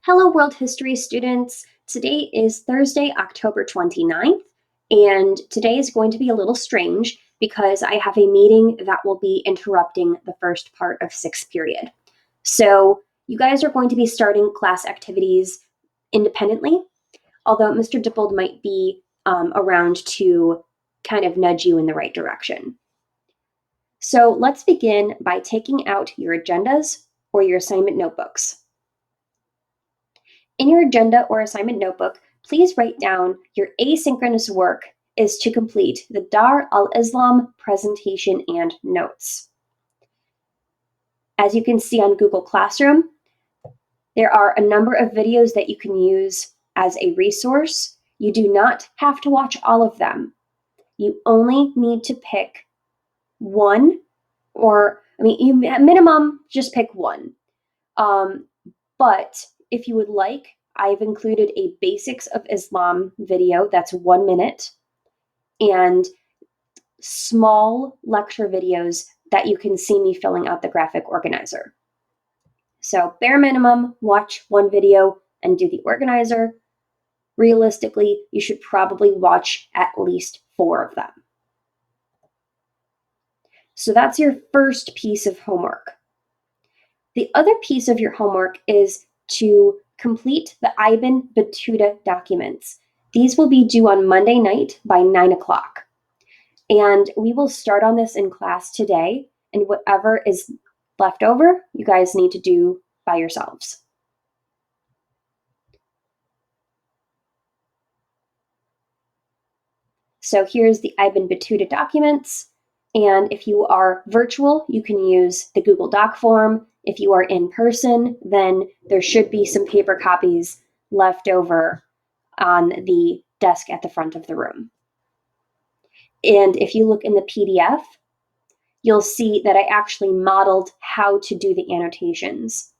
Hello, World History students. Today is Thursday, October 29th, and today is going to be a little strange because I have a meeting that will be interrupting the first part of sixth period. So you guys are going to be starting class activities independently, although Mr. Dippold might be around to kind of nudge you in the right direction. So let's begin by taking out your agendas or your assignment notebooks. In your agenda or assignment notebook, please write down your asynchronous work is to complete the Dar al-Islam presentation and notes. As you can see on Google Classroom, there are a number of videos that you can use as a resource. You do not have to watch all of them. You only need to pick one, at minimum, just pick one. But if you would like, I've included a Basics of Islam video that's 1 minute and small lecture videos that you can see me filling out the graphic organizer. So bare minimum, watch one video and do the organizer. Realistically, you should probably watch at least 4 of them. So that's your first piece of homework. The other piece of your homework is to complete the Ibn Battuta documents. These will be due on Monday night by 9 o'clock. And we will start on this in class today, and whatever is left over, you guys need to do by yourselves. So here's the Ibn Battuta documents. And if you are virtual, you can use the Google Doc form. If you are in person, then there should be some paper copies left over on the desk at the front of the room. And if you look in the PDF, you'll see that I actually modeled how to do the annotations.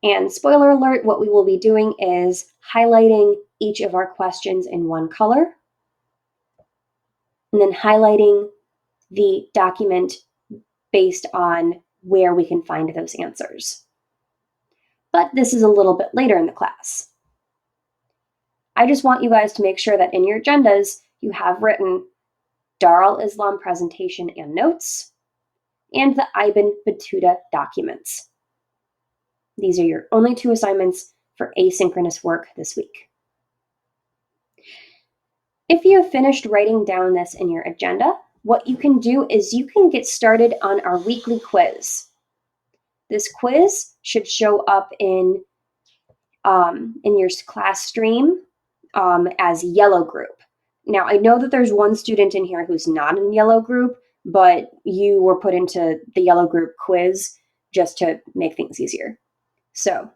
And spoiler alert, what we will be doing is highlighting each of our questions in one color, and then highlighting the document based on where we can find those answers. But this is a little bit later in the class. I just want you guys to make sure that in your agendas, you have written Dar al-Islam presentation and notes, and the Ibn Battuta documents. These are your only 2 assignments for asynchronous work this week. If you have finished writing down this in your agenda, what you can do is you can get started on our weekly quiz. This quiz should show up in your class stream as yellow group. Now, I know that there's one student in here who's not in yellow group, but you were put into the yellow group quiz just to make things easier. So,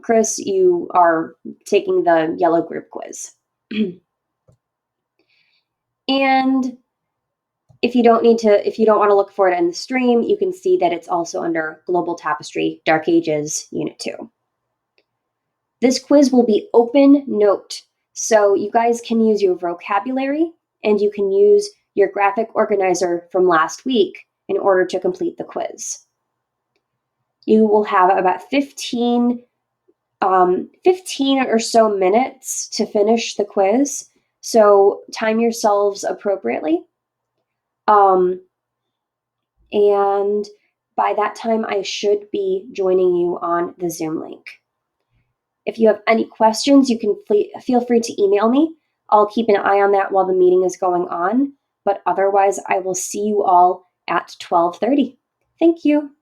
Chris, you are taking the yellow group quiz. And if you don't want to look for it in the stream, you can see that it's also under Global Tapestry, Dark Ages, Unit 2. This quiz will be open note, so you guys can use your vocabulary and you can use your graphic organizer from last week in order to complete the quiz. You will have about 15 or so minutes to finish the quiz, so time yourselves appropriately. And by that time, I should be joining you on the Zoom link. If you have any questions, you can feel free to email me. I'll keep an eye on that while the meeting is going on, but otherwise, I will see you all at 12:30. Thank you.